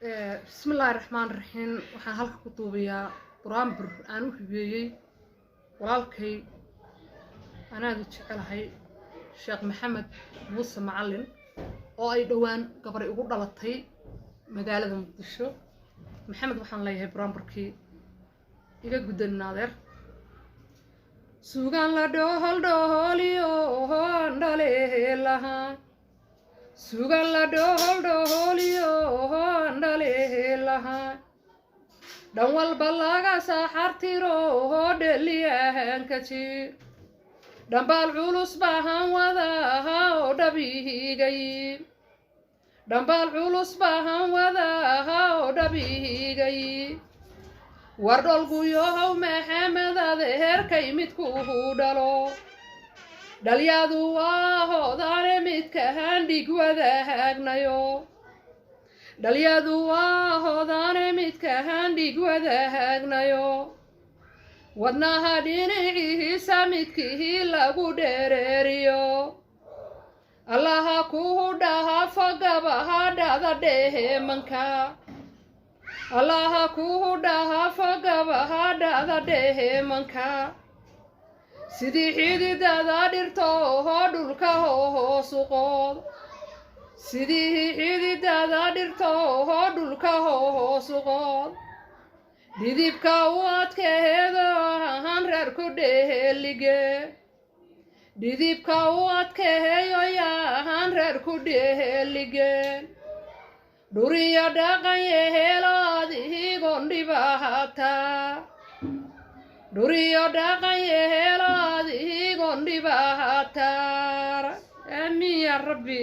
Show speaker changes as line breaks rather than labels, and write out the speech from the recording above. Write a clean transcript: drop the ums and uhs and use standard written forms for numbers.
بسم الله الرحمن الرحيم waxaan halka ku duubayaa buraanbur aan u hibeeyay walaalkay anaadu jecelahay Sheekh Maxamed Muuse Macallin oo ay dhawaan gabar ugu dhalatay magaalada Muqdisho Maxamed waxaan leeyahay buraanburkii iga gudanaadeer suugaan la dhooliyo andaleelaha suugaan la dhooliyo andaleelaha dhan walba laga saxartiro dhaliyahan ka jir dhambaal culus baahan wadaha oo dhabigay dhambaal culus baahan wadaha oo dhabigay wardolku yohow maxamed adeerkay midku dhalo dhalyadu waa hoodane midka handhig wadaagnayo dhalyadu waa hoodane midka handhig wadaagnayo wadnaha dhinaciisa midkii lagu dheereeriyo allaha kuu dhaafo gabaha dhada dheemanka allaha kuu dhaafo gabaha dhada dheemanka sidii xididada dhirto dhulka hoosu qod sidii xididada dhirto dhulka hoosu qod didibka u adkeedo ahaan reer ku dheelige didibka u adkeeyo ahaan reer ku dheelige dhuriya dhaqan yeelaad ihigon dhibahata dhuriya dhaqan yeelaad ihigon dhibahata amiin ya rabbi